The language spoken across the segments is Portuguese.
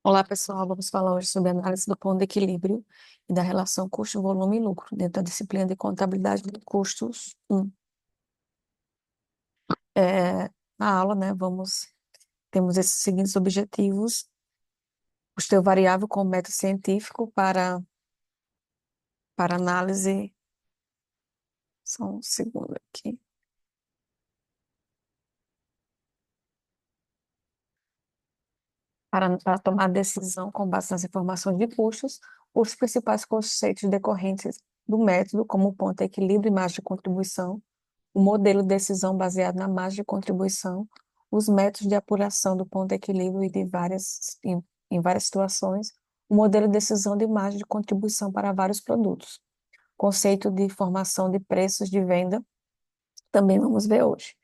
Olá, pessoal. Vamos falar hoje sobre a análise do ponto de equilíbrio e da relação custo, volume e lucro, dentro da disciplina de contabilidade de custos 1. Na aula, né, temos esses seguintes objetivos: custeio variável como método científico para análise, só um segundo aqui, para tomar decisão com base nas informações de custos, os principais conceitos decorrentes do método, como o ponto de equilíbrio e margem de contribuição, o modelo de decisão baseado na margem de contribuição, os métodos de apuração do ponto de equilíbrio e em várias situações, o modelo de decisão de margem de contribuição para vários produtos, conceito de formação de preços de venda, também vamos ver hoje.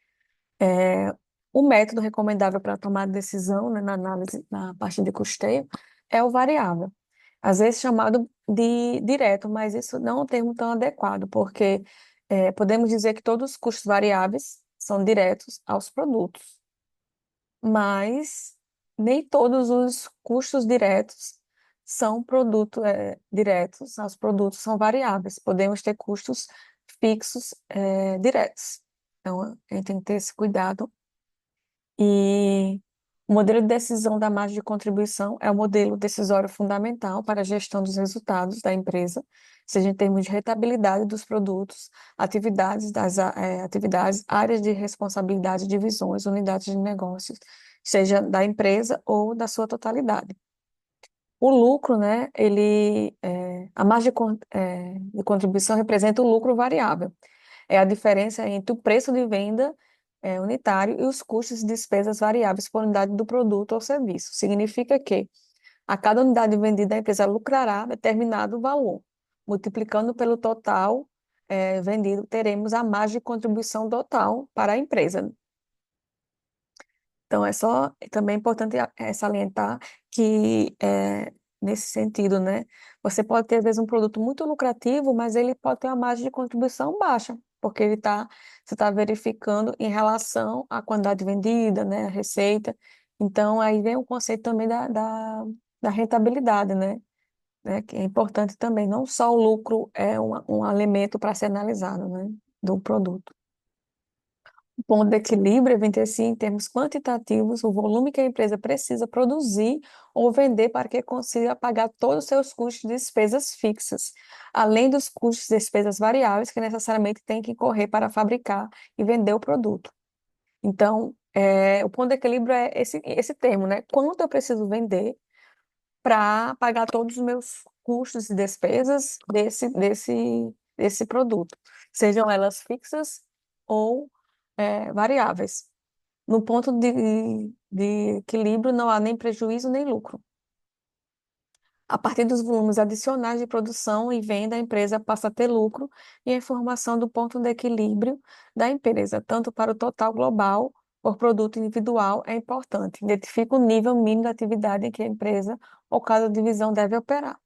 É, o método recomendável para tomar decisão, né, na análise, na parte de custeio, é o variável, às vezes chamado de direto, mas isso não é um termo tão adequado, porque podemos dizer que todos os custos variáveis são diretos aos produtos, mas nem todos os custos diretos são diretos aos produtos, são variáveis. Podemos ter custos fixos, diretos. Então, a gente tem que ter esse cuidado e o modelo de decisão da margem de contribuição é o modelo decisório fundamental para a gestão dos resultados da empresa, seja em termos de rentabilidade dos produtos, atividades, áreas de responsabilidade, divisões, unidades de negócios, seja da empresa ou da sua totalidade. O lucro, né, a margem de contribuição representa o lucro variável. É a diferença entre o preço de venda unitário e os custos e despesas variáveis por unidade do produto ou serviço. Significa que a cada unidade vendida, a empresa lucrará determinado valor. Multiplicando pelo total vendido, teremos a margem de contribuição total para a empresa. Então, também é importante salientar que, nesse sentido, né, você pode ter, às vezes, um produto muito lucrativo, mas ele pode ter uma margem de contribuição baixa, porque você está verificando em relação à quantidade vendida, né, a receita. Então, aí vem o conceito também da rentabilidade, que é importante também. Não só o lucro é um elemento para ser analisado, né, do produto. O ponto de equilíbrio é assim, em termos quantitativos, o volume que a empresa precisa produzir ou vender para que consiga pagar todos os seus custos e despesas fixas, além dos custos e despesas variáveis que necessariamente tem que correr para fabricar e vender o produto. Então, o ponto de equilíbrio é esse termo, né? Quanto eu preciso vender para pagar todos os meus custos e despesas desse produto, sejam elas fixas ou variáveis. No ponto de equilíbrio, não há nem prejuízo nem lucro. A partir dos volumes adicionais de produção e venda, a empresa passa a ter lucro e a informação do ponto de equilíbrio da empresa, tanto para o total global por produto individual, é importante. Identifica o nível mínimo de atividade em que a empresa ou cada divisão deve operar.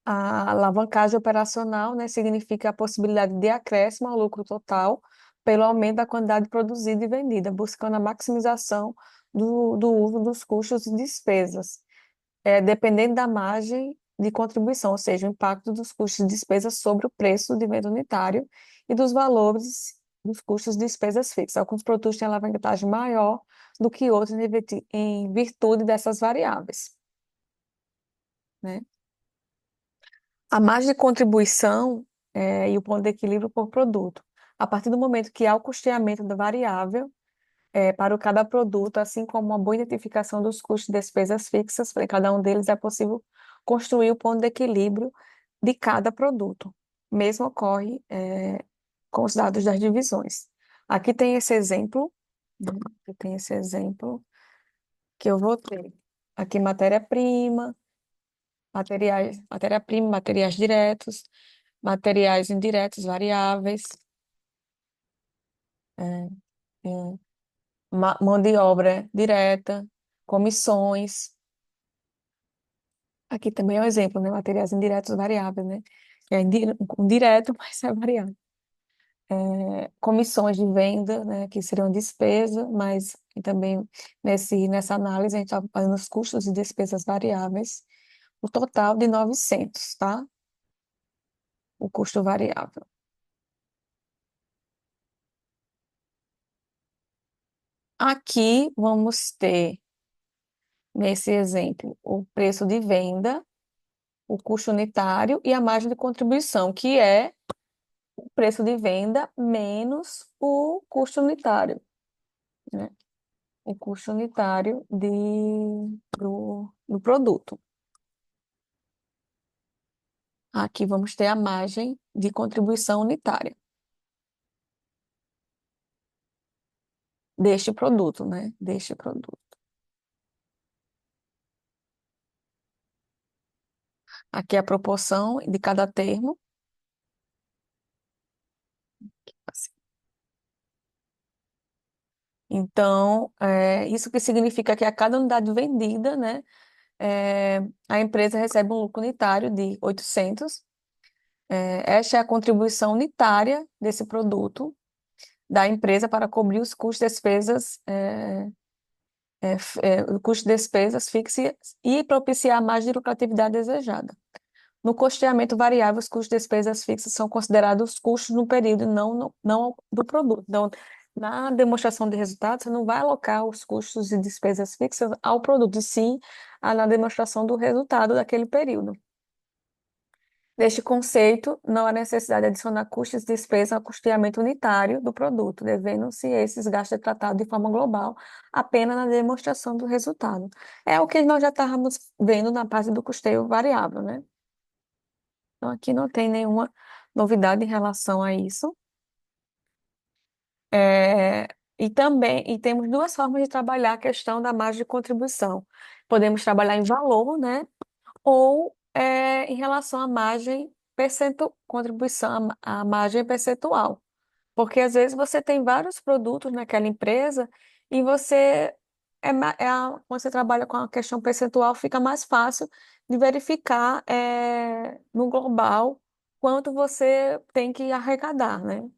A alavancagem operacional, né, significa a possibilidade de acréscimo ao lucro total pelo aumento da quantidade produzida e vendida, buscando a maximização do uso dos custos e despesas, dependendo da margem de contribuição, ou seja, o impacto dos custos e despesas sobre o preço de venda unitário e dos valores dos custos e despesas fixas. Alguns produtos têm alavancagem maior do que outros em virtude dessas variáveis, né? A margem de contribuição e o ponto de equilíbrio por produto. A partir do momento que há o custeamento da variável para cada produto, assim como uma boa identificação dos custos e despesas fixas, para cada um deles é possível construir o ponto de equilíbrio de cada produto. Mesmo ocorre com os dados das divisões. Aqui tem esse exemplo, né? Aqui tem esse exemplo que eu vou ter. Aqui matéria-prima, matéria-prima, materiais diretos, materiais indiretos, variáveis, é, é, mão de obra direta, comissões. Aqui também é um exemplo, né? Materiais indiretos variáveis, né? É um direto, mas é variável. comissões de venda, né, que seriam despesa, mas também nessa análise a gente está fazendo os custos e despesas variáveis, o total de 900, tá? O custo variável. Aqui vamos ter, nesse exemplo, o preço de venda, o custo unitário e a margem de contribuição, que é o preço de venda menos o custo unitário, né? O custo unitário do produto. Aqui vamos ter a margem de contribuição unitária deste produto, né? Deste produto. Aqui é a proporção de cada termo. Assim. Então, isso que significa que a cada unidade vendida, né, a empresa recebe um lucro unitário de 800. Esta é a contribuição unitária desse produto da empresa para cobrir os custos e despesas, o custo de despesas fixas e propiciar a margem de lucratividade desejada. No custeamento variável, os custos de despesas fixas são considerados os custos no período, e não do produto. Então, na demonstração de resultados, você não vai alocar os custos e despesas fixas ao produto, e sim na demonstração do resultado daquele período. Neste conceito, não há necessidade de adicionar custos e despesas ao custeamento unitário do produto, devendo-se esses gastos ser tratados de forma global, apenas na demonstração do resultado. É o que nós já estávamos vendo na parte do custeio variável, né? Então, aqui não tem nenhuma novidade em relação a isso. É, e temos duas formas de trabalhar a questão da margem de contribuição. Podemos trabalhar em valor, né? Ou em relação à margem contribuição, à margem percentual. Porque às vezes você tem vários produtos naquela empresa e quando você trabalha com a questão percentual, fica mais fácil de verificar no global quanto você tem que arrecadar, né?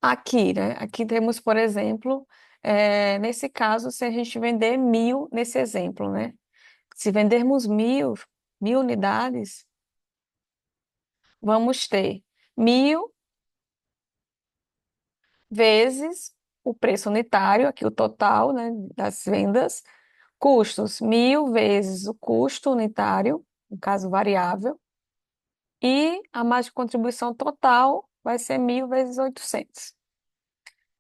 Aqui, né? Aqui temos, por exemplo, nesse caso, se a gente vender 1.000 nesse exemplo, né? Se vendermos 1.000 unidades, vamos ter 1.000 vezes o preço unitário, aqui o total, né, das vendas, custos, 1.000 vezes o custo unitário, no caso variável, e a margem de contribuição total vai ser 1.000 vezes 800.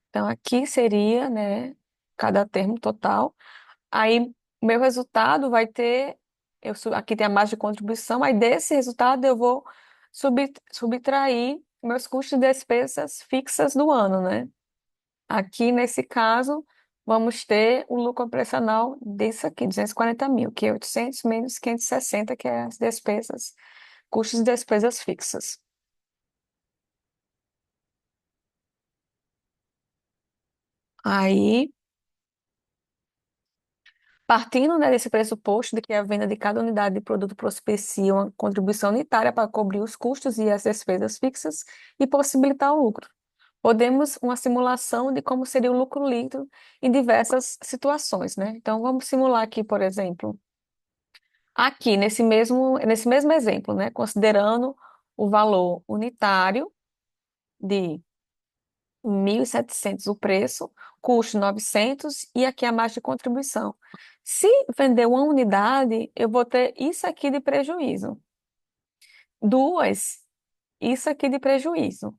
Então, aqui seria, né, cada termo total. Aí, meu resultado vai ter, aqui tem a margem de contribuição, aí desse resultado eu vou subtrair meus custos e despesas fixas do ano, né? Aqui, nesse caso, vamos ter o lucro operacional desse aqui, 240 mil, que é 800 menos 560, que é as despesas, custos e despesas fixas. Aí, partindo, né, desse pressuposto de que a venda de cada unidade de produto propicia uma contribuição unitária para cobrir os custos e as despesas fixas e possibilitar o lucro. Podemos uma simulação de como seria o lucro líquido em diversas situações, né? Então, vamos simular aqui, por exemplo, aqui nesse mesmo exemplo, né, considerando o valor unitário de 1.700 o preço, custo 900 e aqui a margem de contribuição. Se vender uma unidade, eu vou ter isso aqui de prejuízo. Duas, isso aqui de prejuízo.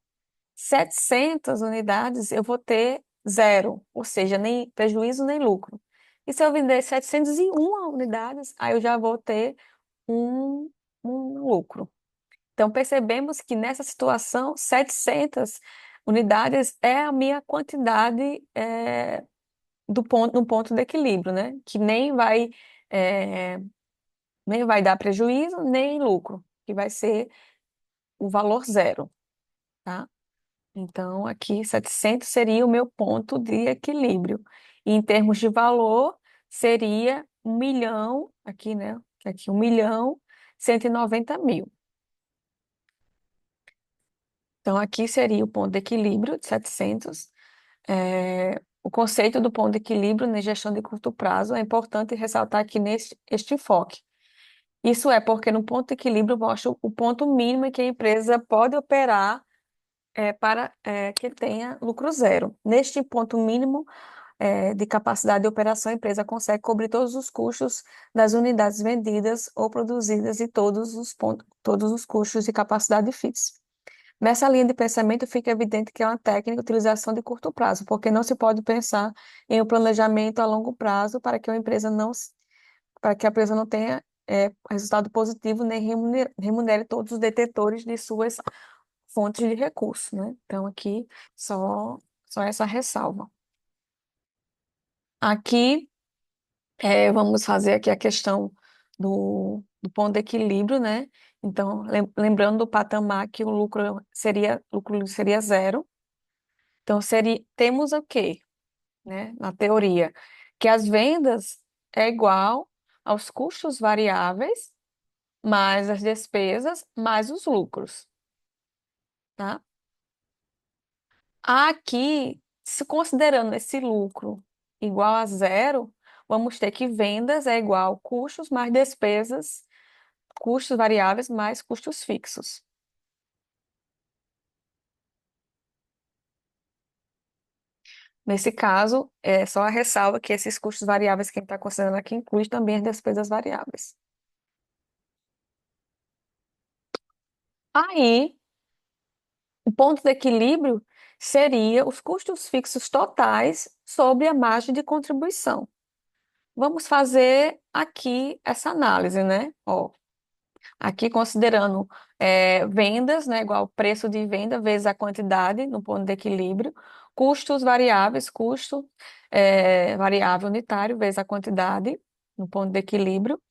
700 unidades, eu vou ter zero, ou seja, nem prejuízo nem lucro. E se eu vender 701 unidades, aí eu já vou ter um, um lucro. Então, percebemos que nessa situação, 700 unidades é a minha quantidade no ponto de equilíbrio, né? Que é, nem vai dar prejuízo, nem lucro, que vai ser o valor zero, tá? Então, aqui, 700 seria o meu ponto de equilíbrio. E em termos de valor, seria 1.000.000, aqui, né? Aqui, 1.000.190.000. Então, aqui seria o ponto de equilíbrio de 700. O conceito do ponto de equilíbrio na gestão de curto prazo é importante ressaltar aqui neste este enfoque. Isso é porque no ponto de equilíbrio mostra o ponto mínimo em que a empresa pode operar para que tenha lucro zero. Neste ponto mínimo de capacidade de operação, a empresa consegue cobrir todos os custos das unidades vendidas ou produzidas e todos os custos de capacidade fixa. Nessa linha de pensamento, fica evidente que é uma técnica de utilização de curto prazo, porque não se pode pensar em um planejamento a longo prazo para que para que a empresa não tenha resultado positivo nem remunere todos os detetores de suas fontes de recursos, né? Então, aqui, só, só essa ressalva. Aqui, vamos fazer aqui a questão do ponto de equilíbrio, né? Então, lembrando do patamar que lucro seria zero. Então, temos o quê, né? Na teoria, que as vendas é igual aos custos variáveis mais as despesas mais os lucros, tá? Aqui, se considerando esse lucro igual a zero, vamos ter que vendas é igual custos mais despesas, custos variáveis mais custos fixos. Nesse caso, é só a ressalva que esses custos variáveis que a gente está considerando aqui inclui também as despesas variáveis. Aí, o ponto de equilíbrio seria os custos fixos totais sobre a margem de contribuição. Vamos fazer aqui essa análise, né? Ó, aqui considerando vendas, né, igual preço de venda vezes a quantidade no ponto de equilíbrio, custos variáveis, custo variável unitário vezes a quantidade no ponto de equilíbrio,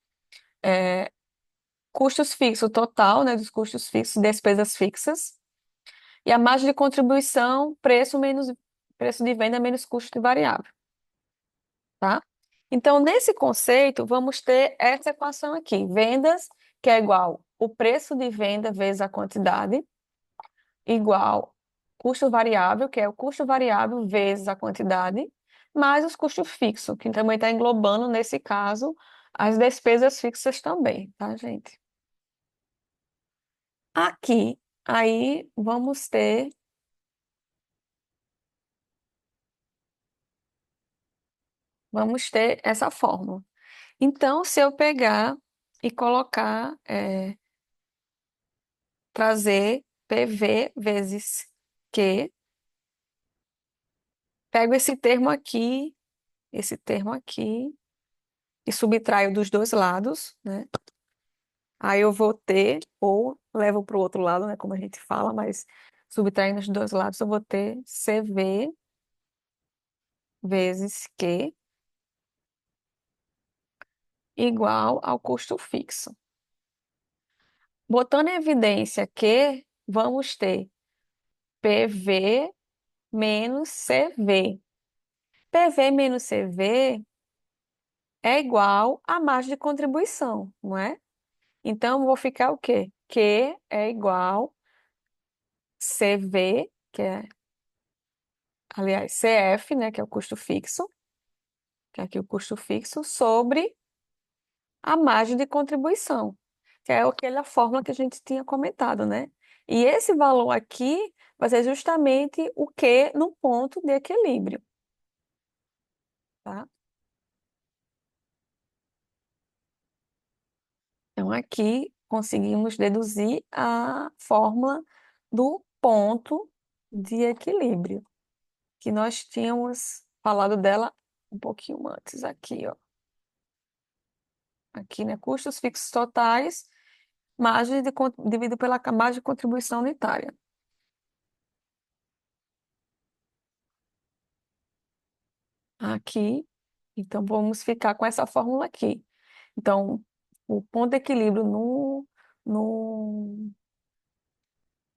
custos fixos total, né, dos custos fixos, despesas fixas, e a margem de contribuição, preço menos preço de venda menos custo de variável, tá? Então, nesse conceito, vamos ter essa equação aqui: vendas, que é igual o preço de venda vezes a quantidade, igual custo variável, que é o custo variável vezes a quantidade, mais os custos fixos, que também está englobando, nesse caso, as despesas fixas também, tá, gente? Aqui, aí, vamos ter essa fórmula. Então, se eu pegar e colocar, trazer PV vezes Q, pego esse termo aqui, e subtraio dos dois lados, né? Aí eu vou ter, ou levo para o outro lado, né? Como a gente fala, mas subtraindo os dois lados, eu vou ter CV vezes Q igual ao custo fixo. Botando em evidência que vamos ter PV menos CV. PV menos CV é igual à margem de contribuição, não é? Então, vou ficar o quê? Q é igual CV, que é, aliás, CF, né, que é o custo fixo, que é aqui o custo fixo, sobre a margem de contribuição, que é aquela fórmula que a gente tinha comentado, né? E esse valor aqui vai ser justamente o Q no ponto de equilíbrio, tá? Então, aqui conseguimos deduzir a fórmula do ponto de equilíbrio, que nós tínhamos falado dela um pouquinho antes, aqui, ó. Aqui, né? Custos fixos totais, dividido pela margem de contribuição unitária. Aqui, então vamos ficar com essa fórmula aqui. Então, o ponto de equilíbrio no, no,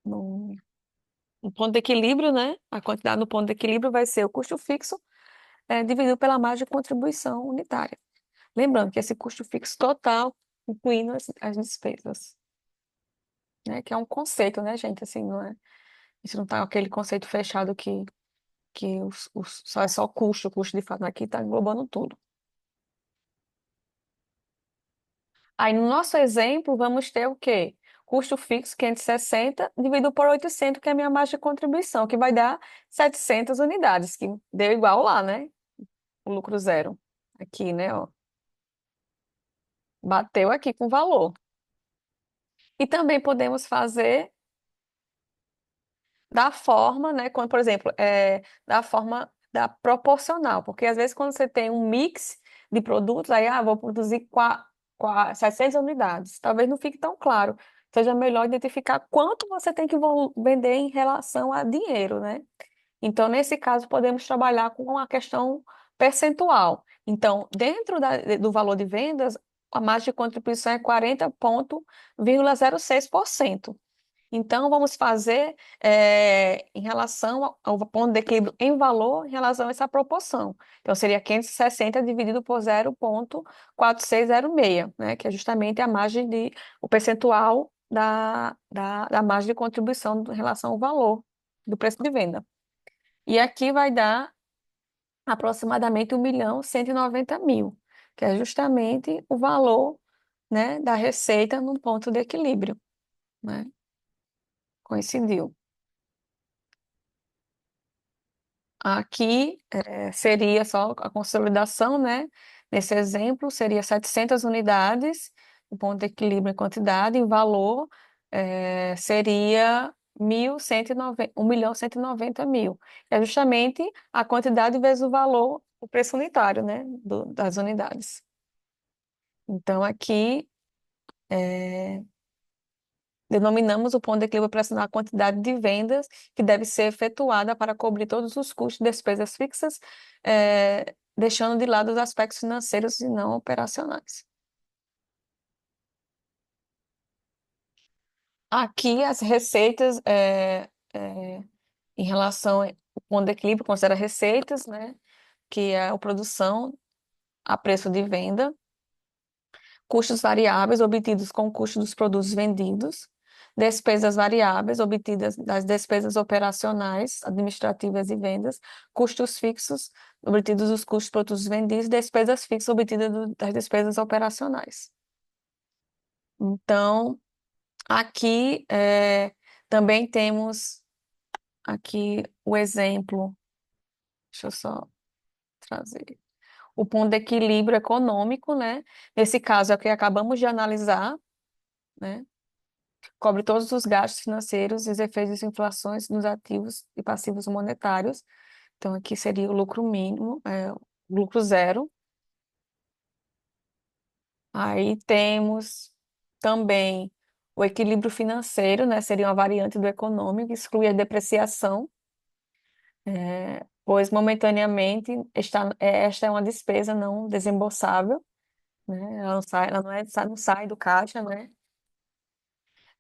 no ponto de equilíbrio, né? A quantidade no ponto de equilíbrio vai ser o custo fixo dividido pela margem de contribuição unitária. Lembrando que esse custo fixo total, incluindo as despesas, né? Que é um conceito, né, gente? Assim, não é? Isso não tá aquele conceito fechado que só é só custo, custo de fato. Aqui está englobando tudo. Aí, no nosso exemplo, vamos ter o quê? Custo fixo 560 dividido por 800, que é a minha margem de contribuição, que vai dar 700 unidades, que deu igual lá, né? O lucro zero. Aqui, né? Ó, bateu aqui com valor. E também podemos fazer da forma, né? Quando, por exemplo, da forma da proporcional, porque às vezes quando você tem um mix de produtos, aí, vou produzir 700 unidades, talvez não fique tão claro. Seja melhor identificar quanto você tem que vender em relação a dinheiro, né? Então, nesse caso, podemos trabalhar com a questão percentual. Então, dentro do valor de vendas, a margem de contribuição é 40,06%. Então, vamos fazer em relação ao ponto de equilíbrio em valor, em relação a essa proporção. Então, seria 560 dividido por 0,4606, né? Que é justamente a margem o percentual da margem de contribuição em relação ao valor do preço de venda. E aqui vai dar aproximadamente 1.190.000, que é justamente o valor, né, da receita no ponto de equilíbrio, né? Coincidiu. Aqui seria só a consolidação, né? Nesse exemplo, seria 700 unidades, o ponto de equilíbrio em quantidade, em valor, seria 1.190.000. É justamente a quantidade vezes o valor, o preço unitário, né? Das unidades. Então, aqui denominamos o ponto de equilíbrio operacional a quantidade de vendas que deve ser efetuada para cobrir todos os custos e despesas fixas, deixando de lado os aspectos financeiros e não operacionais. Aqui as receitas, em relação ao ponto de equilíbrio, considera receitas, né, que é a produção a preço de venda, custos variáveis obtidos com o custo dos produtos vendidos, despesas variáveis obtidas das despesas operacionais, administrativas e vendas, custos fixos obtidos dos custos dos produtos vendidos, despesas fixas obtidas das despesas operacionais. Então, aqui também temos aqui o exemplo, deixa eu só trazer, o ponto de equilíbrio econômico, né? Nesse caso é o que acabamos de analisar, né? Cobre todos os gastos financeiros e os efeitos de inflações nos ativos e passivos monetários. Então, aqui seria o lucro mínimo, o lucro zero. Aí temos também o equilíbrio financeiro, né? Seria uma variante do econômico, exclui a depreciação, pois momentaneamente esta é uma despesa não desembolsável, né? Ela não sai, ela não sai do caixa, né?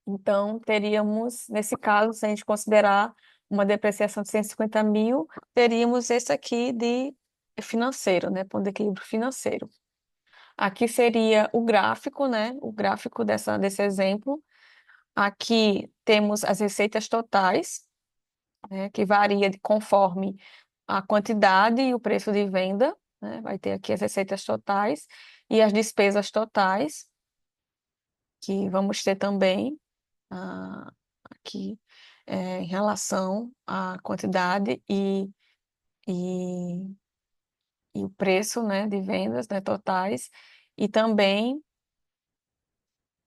Então, teríamos, nesse caso, se a gente considerar uma depreciação de 150.000, teríamos esse aqui de financeiro, né? Ponto de equilíbrio financeiro. Aqui seria o gráfico, né? O gráfico desse exemplo. Aqui temos as receitas totais, né? Que varia conforme a quantidade e o preço de venda, né? Vai ter aqui as receitas totais e as despesas totais, que vamos ter também aqui em relação à quantidade e, e o preço, né, de vendas, né, totais, e também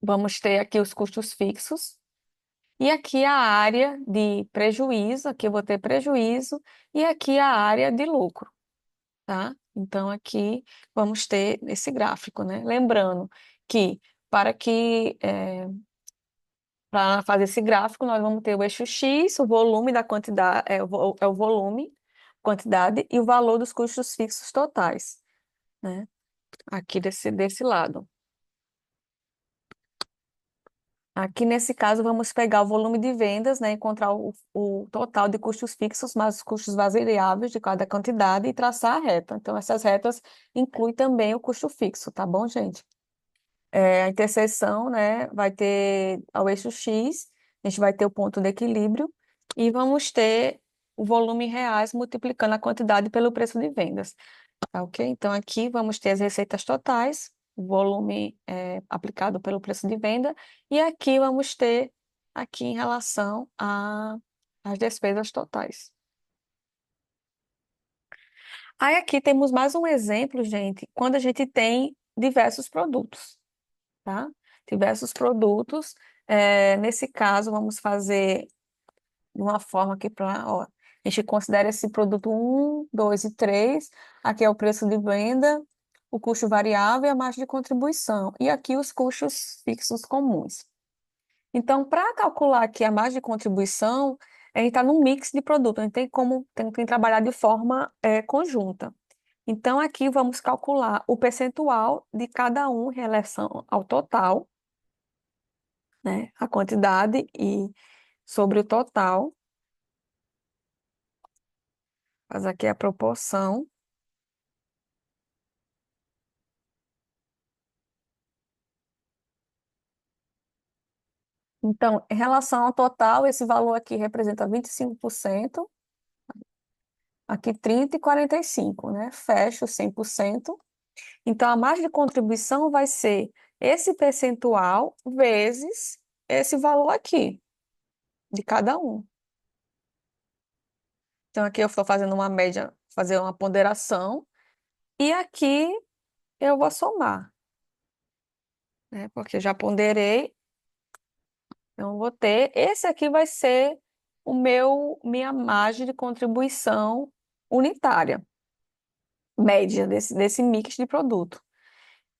vamos ter aqui os custos fixos, e aqui a área de prejuízo, aqui eu vou ter prejuízo, e aqui a área de lucro, tá? Então, aqui vamos ter esse gráfico, né? Lembrando que para que para fazer esse gráfico, nós vamos ter o eixo X, o volume da quantidade, é o volume, quantidade, e o valor dos custos fixos totais, né? Aqui desse lado. Aqui, nesse caso, vamos pegar o volume de vendas, né? Encontrar o total de custos fixos, mais os custos variáveis de cada quantidade e traçar a reta. Então, essas retas incluem também o custo fixo, tá bom, gente? A interseção, né, vai ter ao eixo X, a gente vai ter o ponto de equilíbrio, e vamos ter o volume em reais multiplicando a quantidade pelo preço de vendas. Tá ok? Então, aqui vamos ter as receitas totais, o volume aplicado pelo preço de venda, e aqui vamos ter aqui em relação às despesas totais. Aí aqui temos mais um exemplo, gente, quando a gente tem diversos produtos, tá? Diversos produtos. Nesse caso, vamos fazer de uma forma aqui para, ó, a gente considera esse produto um, 2 e 3. Aqui é o preço de venda, o custo variável e a margem de contribuição. E aqui os custos fixos comuns. Então, para calcular aqui a margem de contribuição, a gente está num mix de produto, a gente tem que trabalhar de forma conjunta. Então, aqui vamos calcular o percentual de cada um em relação ao total, né? A quantidade e sobre o total, faz aqui a proporção. Então, em relação ao total, esse valor aqui representa 25%, aqui 30 e 45, né? Fecha os 100%. Então, a margem de contribuição vai ser esse percentual vezes esse valor aqui, de cada um. Então, aqui eu estou fazendo uma média, fazer uma ponderação, e aqui eu vou somar, né? Porque eu já ponderei, então eu vou ter. Esse aqui vai ser minha margem de contribuição unitária, média desse mix de produto.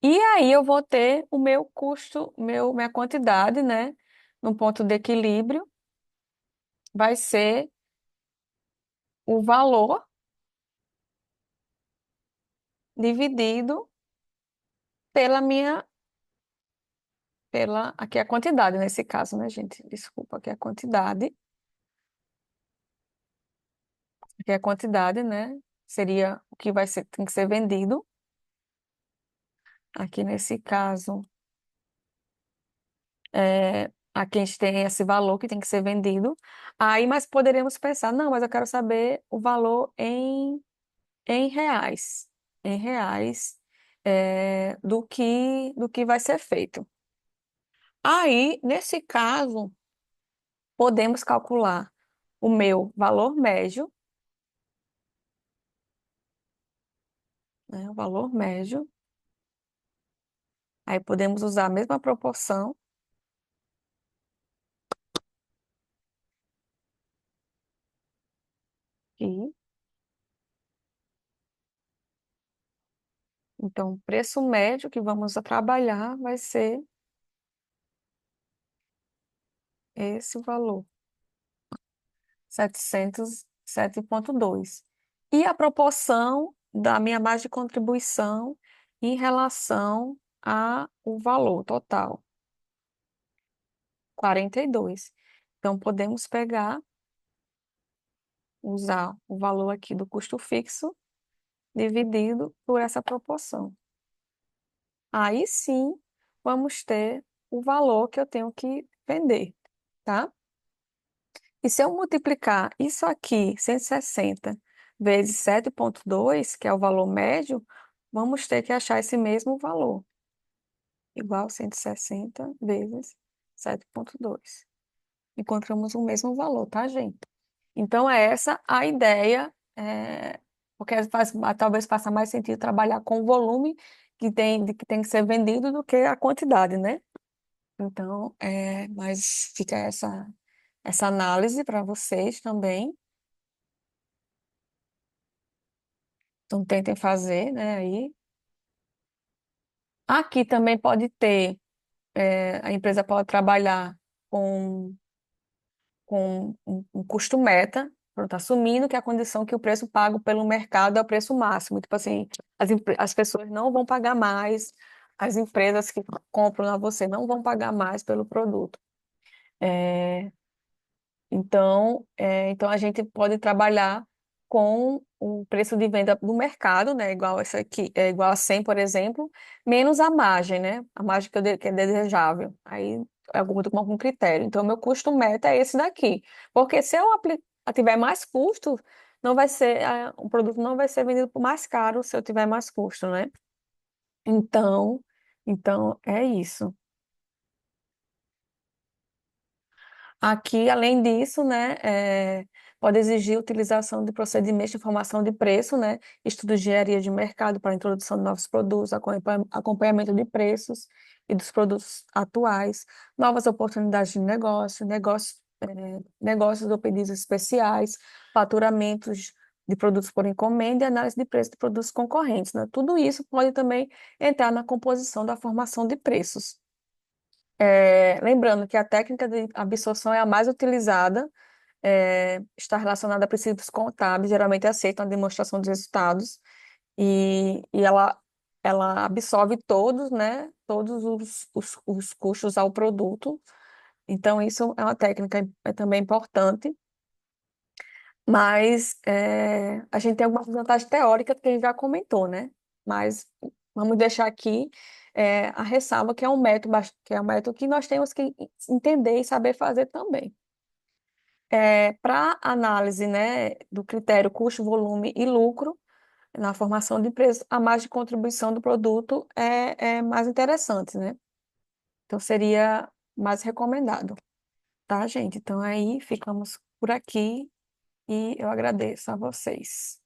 E aí eu vou ter o meu custo, minha quantidade, né? No ponto de equilíbrio, vai ser o valor dividido pela aqui é a quantidade nesse caso, né, gente? Desculpa, aqui é a quantidade, aqui é a quantidade, né? Seria o que tem que ser vendido. Aqui nesse caso, aqui a gente tem esse valor que tem que ser vendido. Aí, mas poderíamos pensar, não, mas eu quero saber o valor em reais, em reais, do que vai ser feito. Aí, nesse caso, podemos calcular o meu valor médio, né, o valor médio. Aí podemos usar a mesma proporção aqui. Então, o preço médio que vamos a trabalhar vai ser esse valor, 707,2. E a proporção da minha margem de contribuição em relação ao valor total, 42. Então, podemos usar o valor aqui do custo fixo dividido por essa proporção. Aí sim, vamos ter o valor que eu tenho que vender, tá? E se eu multiplicar isso aqui, 160, vezes 7,2, que é o valor médio, vamos ter que achar esse mesmo valor, igual 160 vezes 7,2. Encontramos o mesmo valor, tá, gente? Então, é essa a ideia, porque talvez faça mais sentido trabalhar com o volume que tem que ser vendido do que a quantidade, né? Então, mas fica essa análise para vocês também. Então, tentem fazer, né, aí. Aqui também pode ter, a empresa pode trabalhar com, com um custo meta, pronto, assumindo que a condição que o preço pago pelo mercado é o preço máximo. Tipo assim, as pessoas não vão pagar mais, as empresas que compram a você não vão pagar mais pelo produto. É, então a gente pode trabalhar com o preço de venda do mercado, né? Igual essa aqui, igual a 100, por exemplo, menos a margem, né? A margem que é desejável. Aí algum critério. Então, meu custo meta é esse daqui. Porque se eu tiver mais custo, não vai ser, o produto não vai ser vendido por mais caro se eu tiver mais custo, né? Então, então é isso. Aqui, além disso, né, pode exigir utilização de procedimentos de informação de preço, né, estudos de engenharia de mercado para a introdução de novos produtos, acompanhamento de preços e dos produtos atuais, novas oportunidades de negócio, negócios ou pedidos especiais, faturamentos de produtos por encomenda e análise de preço de produtos concorrentes, né? Tudo isso pode também entrar na composição da formação de preços. Lembrando que a técnica de absorção é a mais utilizada, está relacionada a princípios contábeis, geralmente aceitam a demonstração dos resultados, e ela absorve todos, né, todos os custos ao produto. Então, isso é uma técnica também importante, mas a gente tem algumas vantagens teóricas que a gente já comentou, né? Mas vamos deixar aqui a ressalva que é um método, que é um método que nós temos que entender e saber fazer também. Para análise, né, do critério custo, volume e lucro, na formação de preço, a margem de contribuição do produto é mais interessante, né? Então, seria mais recomendado, tá, gente? Então, aí ficamos por aqui e eu agradeço a vocês.